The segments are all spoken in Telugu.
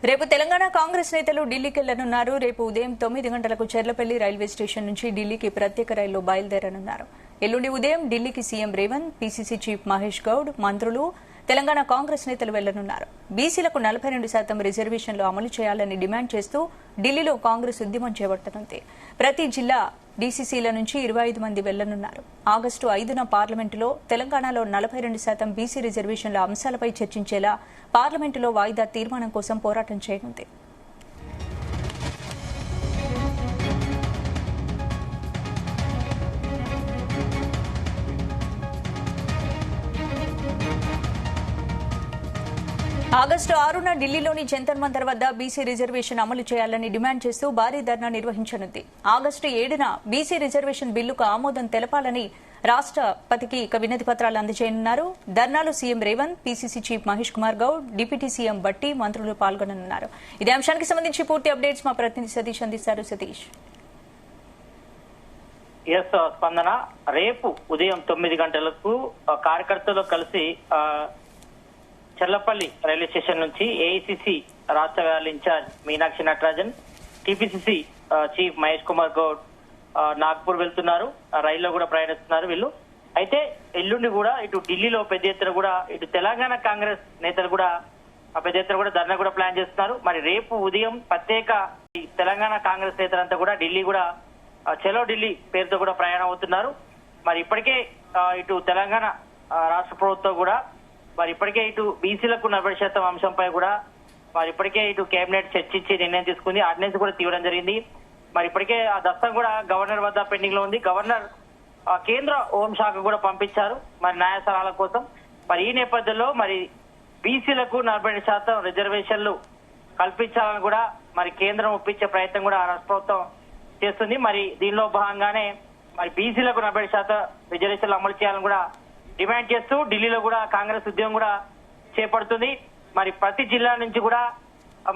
రేపు తెలంగాణ కాంగ్రెస్ నేతలు ఢిల్లీకి వెళ్లనున్నారు. రేపు ఉదయం 9 గంటలకు చెర్లపల్లి రైల్వే స్టేషన్ నుంచి ఢిల్లీకి ప్రత్యేక రైల్లో బయలుదేరనున్నారు. ఎల్లుండి ఉదయం ఢిల్లీకి CM Revanth, PCC chief Mahesh Goud, మంత్రులు, తెలంగాణ కాంగ్రెస్ నేతలు వెళ్లనున్నారు. బీసీలకు 42% రిజర్వేషన్లు అమలు చేయాలని డిమాండ్ చేస్తూ ఢిల్లీలో కాంగ్రెస్ ఉద్యమం చేపట్టనుంది. ప్రతి జిల్లా డీసీసీల నుంచి 25 మంది వెళ్లనున్నారు. ఆగస్టు 5న పార్లమెంటులో తెలంగాణలో 42% బీసీ రిజర్వేషన్ల అంశాలపై చర్చించేలా పార్లమెంటులో వాయిదా తీర్మానం కోసం పోరాటం చేయనుంది. ఆగస్టు 6న ఢిల్లీలోని జంతర్ మంతర్ వద్ద బీసీ రిజర్వేషన్ అమలు చేయాలని డిమాండ్ చేస్తూ భారీ ధర్నా నిర్వహించనుంది. ఆగస్టు 7న బీసీ రిజర్వేషన్ బిల్లుకు ఆమోదం తెలపాలని రాష్ట్రపతికి వినతి పత్రాలు అందజేయనున్నారు. ధర్నాలో CM Revanth, PCC chief Mahesh Kumar Goud, deputy CM Bhatti, మంత్రులు పాల్గొననున్నారు. ఇదే అంశానికి సంబంధించి పూర్తి అప్డేట్స్ మా ప్రతినిధి సతీష్ అందిస్తారు. సతీష్. స్పందన, రేపు ఉదయం 9 గంటలకు కార్యకర్తలు కలిసి చెర్లపల్లి రైల్వే స్టేషన్ నుంచి ఏఐసిసి రాష్ట్ర వ్యాలీ incharge Meenakshi Natarajan, TPCC chief Mahesh Kumar Goud Nagpur వెళ్తున్నారు. రైల్లో కూడా ప్రయాణిస్తున్నారు వీళ్ళు. అయితే ఎల్లుండి కూడా ఇటు ఢిల్లీలో పెద్ద ఎత్తున కూడా ఇటు తెలంగాణ కాంగ్రెస్ నేతలు కూడా పెద్ద ఎత్తున కూడా ధర్నా కూడా ప్లాన్ చేస్తున్నారు. మరి రేపు ఉదయం ప్రత్యేక తెలంగాణ కాంగ్రెస్ నేతలంతా కూడా ఢిల్లీ కూడా చలో ఢిల్లీ పేరుతో కూడా ప్రయాణం అవుతున్నారు. మరి ఇప్పటికే ఇటు తెలంగాణ రాష్ట్ర ప్రభుత్వం కూడా మరి ఇప్పటికే ఇటు బీసీలకు 40% అంశంపై కూడా మరి ఇప్పటికే ఇటు కేబినెట్ చర్చించి నిర్ణయం తీసుకుంది. ఆర్డినెన్స్ కూడా తీయడం జరిగింది. మరి ఇప్పటికే ఆ దస్తం కూడా గవర్నర్ వద్ద పెండింగ్ లో ఉంది. గవర్నర్ కేంద్ర హోంశాఖ కూడా పంపించారు మరి న్యాయ సలహాల కోసం. మరి ఈ నేపథ్యంలో మరి బీసీలకు 42% రిజర్వేషన్లు కల్పించాలని కూడా మరి కేంద్రం ఒప్పించే ప్రయత్నం కూడా రాష్ట్ర ప్రభుత్వం చేస్తుంది. మరి దీనిలో భాగంగానే మరి బీసీలకు 40% రిజర్వేషన్లు అమలు చేయాలని కూడా డిమాండ్ చేస్తూ ఢిల్లీలో కూడా కాంగ్రెస్ ఉద్యమం కూడా చేపడుతుంది. మరి ప్రతి జిల్లా నుంచి కూడా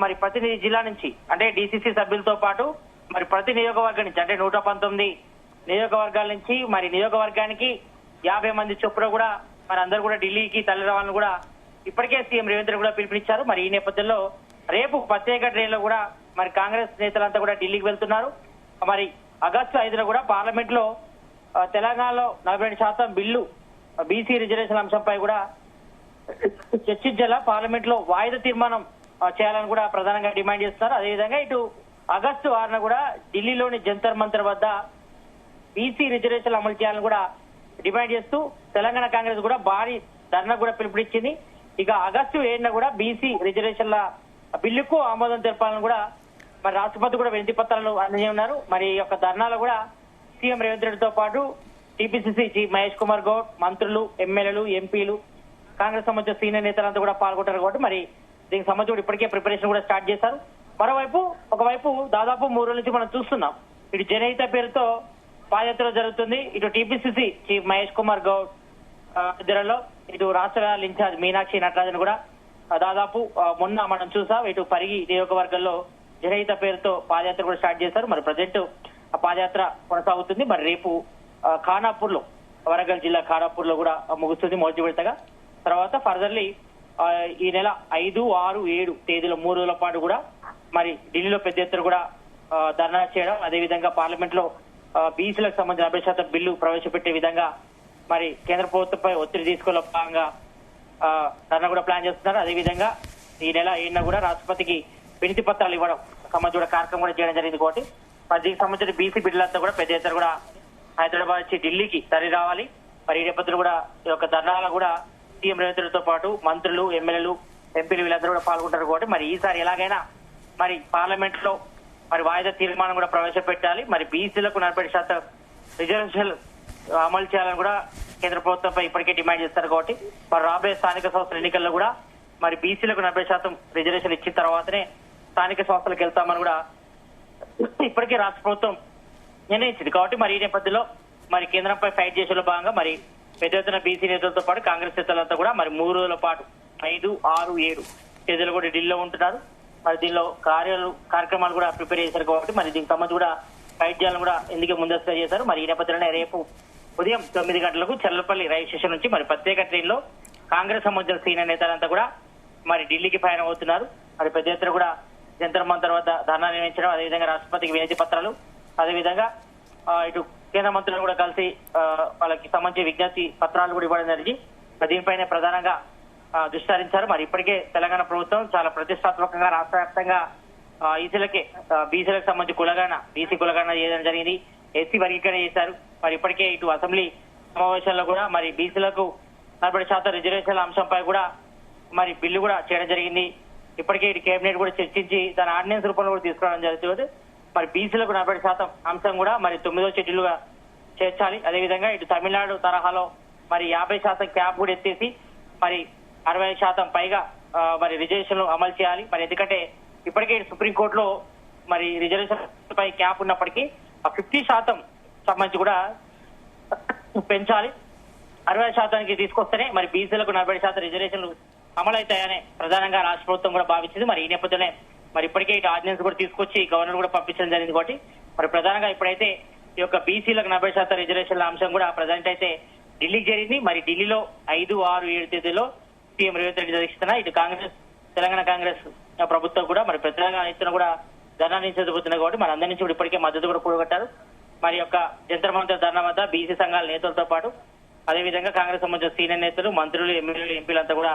మరి ప్రతి జిల్లా నుంచి అంటే డీసీసీ సభ్యులతో పాటు మరి ప్రతి నియోజకవర్గం నుంచి అంటే 119 నియోజకవర్గాల నుంచి మరి నియోజకవర్గానికి 50 మంది చొప్పున కూడా మరి అందరూ కూడా ఢిల్లీకి తరలి రావాలని కూడా ఇప్పటికే సీఎం రేవంత్ కూడా పిలుపునిచ్చారు. మరి ఈ నేపథ్యంలో రేపు ప్రత్యేక ట్రైన్ లో కూడా మరి కాంగ్రెస్ నేతలంతా కూడా ఢిల్లీకి వెళ్తున్నారు. మరి ఆగస్టు 5న కూడా పార్లమెంట్ లో తెలంగాణలో 42% బిల్లు బీసీ రిజర్వేషన్ అంశంపై కూడా చర్చించేలా పార్లమెంట్ లో వాయిదా తీర్మానం చేయాలని కూడా ప్రధానంగా డిమాండ్ చేస్తున్నారు. అదేవిధంగా ఇటు ఆగస్టు 6న కూడా ఢిల్లీలోని జంతర్ మంతర్ వద్ద బీసీ రిజర్వేషన్లు అమలు చేయాలని కూడా డిమాండ్ చేస్తూ తెలంగాణ కాంగ్రెస్ కూడా భారీ ధర్నా కూడా పిలుపునిచ్చింది. ఇక ఆగస్టు 7న కూడా బీసీ రిజర్వేషన్ల బిల్లుకు ఆమోదం తెలపాలని కూడా మరి రాష్ట్రపతి కూడా వినతి పత్రాలు అందజేయనున్నారు. మరి ఈ యొక్క ధర్నాలో కూడా సీఎం రేవంత్ రెడ్డితో పాటు టీపీసీసీ చీఫ్ మహేష్ కుమార్ గౌడ్, మంత్రులు, ఎమ్మెల్యేలు, ఎంపీలు, కాంగ్రెస్ సంబంధించిన సీనియర్ నేతలంతా కూడా పాల్గొంటారు కాబట్టి మరి దీనికి సంబంధించి కూడా ఇప్పటికే ప్రిపరేషన్ కూడా స్టార్ట్ చేశారు. మరోవైపు ఒకవైపు దాదాపు 3 రోజుల నుంచి మనం చూస్తున్నాం ఇటు జనహిత పేరుతో పాదయాత్ర జరుగుతుంది. ఇటు టీపీసీసీ చీఫ్ మహేష్ కుమార్ గౌడ్ ఇద్దరిలో ఇటు రాష్ట్ర వ్యాలీ ఇన్ఛార్జ్ మీనాక్షి నటరాజన్ కూడా దాదాపు మొన్న మనం చూసాం ఇటు పరిగి నియోజకవర్గంలో జనహిత పేరుతో పాదయాత్ర కూడా స్టార్ట్ చేశారు. మరి ప్రజెంట్ ఆ పాదయాత్ర కొనసాగుతుంది. మరి రేపు ఖానాపూర్ లో వరంగల్ జిల్లా ఖానాపూర్ లో కూడా ముగుస్తుంది మొదటి విడతగా. తర్వాత ఫర్దర్లీ ఈ నెల 5, 6, 7 తేదీల 3 రోజుల పాటు కూడా మరి ఢిల్లీలో పెద్ద ఎత్తున కూడా ధర్నా చేయడం, అదేవిధంగా పార్లమెంట్ లో బీసీలకు సంబంధించిన 40% బిల్లు ప్రవేశపెట్టే విధంగా మరి కేంద్ర ప్రభుత్వంపై ఒత్తిడి తీసుకోవడం భాగంగా ధర్నా కూడా ప్లాన్ చేస్తున్నారు. అదేవిధంగా ఈ నెల 7న కూడా రాష్ట్రపతికి వినతి పత్రాలు ఇవ్వడం సంబంధించి కూడా కార్యక్రమం కూడా చేయడం జరిగింది. కాబట్టి మరి దీనికి సంబంధించిన బీసీ బిడ్డలంతా కూడా పెద్ద ఎత్తున కూడా హైదరాబాద్ నుంచి ఢిల్లీకి తరలి రావాలి. మరి ఈ నేపథ్యంలో కూడా ఈ యొక్క ధర్నాలో కూడా సీఎం రేవంత్ రెడ్డితో పాటు మంత్రులు, ఎమ్మెల్యేలు, ఎంపీలు వీళ్ళందరూ కూడా పాల్గొంటారు. కాబట్టి మరి ఈసారి ఎలాగైనా మరి పార్లమెంట్ లో మరి వాయిదా తీర్మానం కూడా ప్రవేశపెట్టాలి. మరి బీసీలకు 40% రిజర్వేషన్ అమలు చేయాలని కూడా కేంద్ర ప్రభుత్వంపై ఇప్పటికే డిమాండ్ చేస్తారు. కాబట్టి మరి రాబోయే స్థానిక సంస్థల ఎన్నికల్లో కూడా మరి బీసీలకు 40% రిజర్వేషన్ ఇచ్చిన తర్వాతనే స్థానిక సంస్థలకు వెళ్తామని కూడా ఇప్పటికే రాష్ట్ర ప్రభుత్వం నిర్ణయించింది. కాబట్టి మరి ఈ నేపథ్యంలో మరి కేంద్రంపై ఫైట్ చేసేలో భాగంగా మరి పెద్ద ఎత్తున బీసీ నేతలతో పాటు కాంగ్రెస్ నేతలంతా కూడా మరి 3 రోజుల పాటు 5, 6, 7 తేదీలు కూడా ఢిల్లీలో ఉంటున్నారు. మరి దీనిలో కార్యక్రమాలు కూడా ప్రిపేర్ చేశారు. కాబట్టి మరి దీనికి సంబంధించి కూడా ఫైట్ చేయాలని కూడా ఎందుకే ముందస్తు చేశారు. మరి ఈ నేపథ్యంలోనే రేపు ఉదయం 9 గంటలకు చెర్లపల్లి రైల్వే స్టేషన్ నుంచి మరి ప్రత్యేక ట్రైన్ లో కాంగ్రెస్ సంబంధించిన సీనియర్ నేతలంతా కూడా మరి ఢిల్లీకి ప్రయాణం అవుతున్నారు. మరి పెద్ద ఎత్తున కూడా జంతర్ మంతర్ వద్ద ధర్నా నిర్వహించడం, అదేవిధంగా రాష్ట్రపతికి వినతి పత్రాలు, అదేవిధంగా ఇటు కేంద్ర మంత్రులు కూడా కలిసి వాళ్ళకి సంబంధించి విజ్ఞప్తి పత్రాలు కూడా ఇవ్వడం జరిగింది. దీనిపైనే ప్రధానంగా దృష్టి సారించారు. మరి ఇప్పటికే తెలంగాణ ప్రభుత్వం చాలా ప్రతిష్టాత్మకంగా రాష్ట్ర వ్యాప్తంగా బీసీలకు సంబంధించి బీసీ కులగణన చేయడం జరిగింది. ఎస్సీ వర్గీకరణ చేశారు. మరి ఇప్పటికే ఇటు అసెంబ్లీ సమావేశాల్లో కూడా మరి బీసీలకు 40% రిజర్వేషన్ల అంశంపై కూడా మరి బిల్లు కూడా చేయడం జరిగింది. ఇప్పటికే ఇటు కేబినెట్ కూడా చర్చించి దాని ఆర్డినెన్స్ రూపంలో కూడా తీసుకురావడం జరుగుతుంది. మరి బీసీలకు 40% అంశం కూడా మరి 9వ షెడ్యూల్గా చేర్చాలి. అదేవిధంగా ఇటు తమిళనాడు తరహాలో మరి 50% క్యాప్ కూడా ఎత్తేసి మరి 60% పైగా మరి రిజర్వేషన్లు అమలు చేయాలి. మరి ఎందుకంటే ఇప్పటికే సుప్రీంకోర్టులో మరి రిజర్వేషన్ పై క్యాప్ ఉన్నప్పటికీ 50% సంబంధించి కూడా పెంచాలి. 60%కి తీసుకొస్తేనే మరి బీసీలకు 40% రిజర్వేషన్లు అమలవుతాయనే ప్రధానంగా రాష్ట్ర ప్రభుత్వం కూడా భావించింది. మరి ఈ నేపథ్యంలో మరి ఇప్పటికే ఇటు ఆర్డినెన్స్ కూడా తీసుకొచ్చి గవర్నర్ కూడా పంపించడం జరిగింది. కాబట్టి మరి ప్రధానంగా ఇప్పుడైతే ఈ యొక్క బీసీలకు 40% రిజర్వేషన్ల అంశం కూడా ప్రజెంట్ అయితే ఢిల్లీకి జరిగింది. మరి ఢిల్లీలో 5, 6, 7 తేదీలో సీఎం రేవంత్ రెడ్డి అధ్యక్షతన ఇటు తెలంగాణ కాంగ్రెస్ ప్రభుత్వం కూడా మరి ప్రధానంగా ఎత్తున కూడా ధర్నా నిర్వహించబోతున్నాయి. కాబట్టి మరి అందరి నుంచి కూడా ఇప్పటికే మద్దతు కూడా కూడగట్టారు. మరి యొక్క జంతర్ మంతర్ ధర్నా వద్ద బీసీ సంఘాల నేతలతో పాటు అదేవిధంగా కాంగ్రెస్ సంబంధించిన సీనియర్ నేతలు, మంత్రులు, ఎమ్మెల్యేలు, ఎంపీలంతా కూడా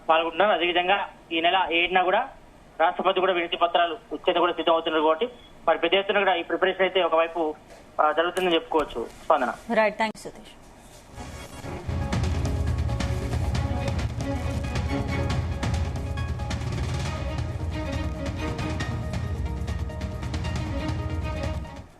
పాల్గొంటున్నారు. అదేవిధంగా ఈ నెల 7న కూడా రాష్ట్రపతి కూడా వినతి పత్రాలు ఇచ్చేందుకు కూడా సిద్ధం అవుతున్నారు. కాబట్టి మరి పెద్ద ఎత్తున కూడా ఈ ప్రిపరేషన్ అయితే ఒకవైపు జరుగుతుందని చెప్పుకోవచ్చు. స్పందన. Right, thanks Satish.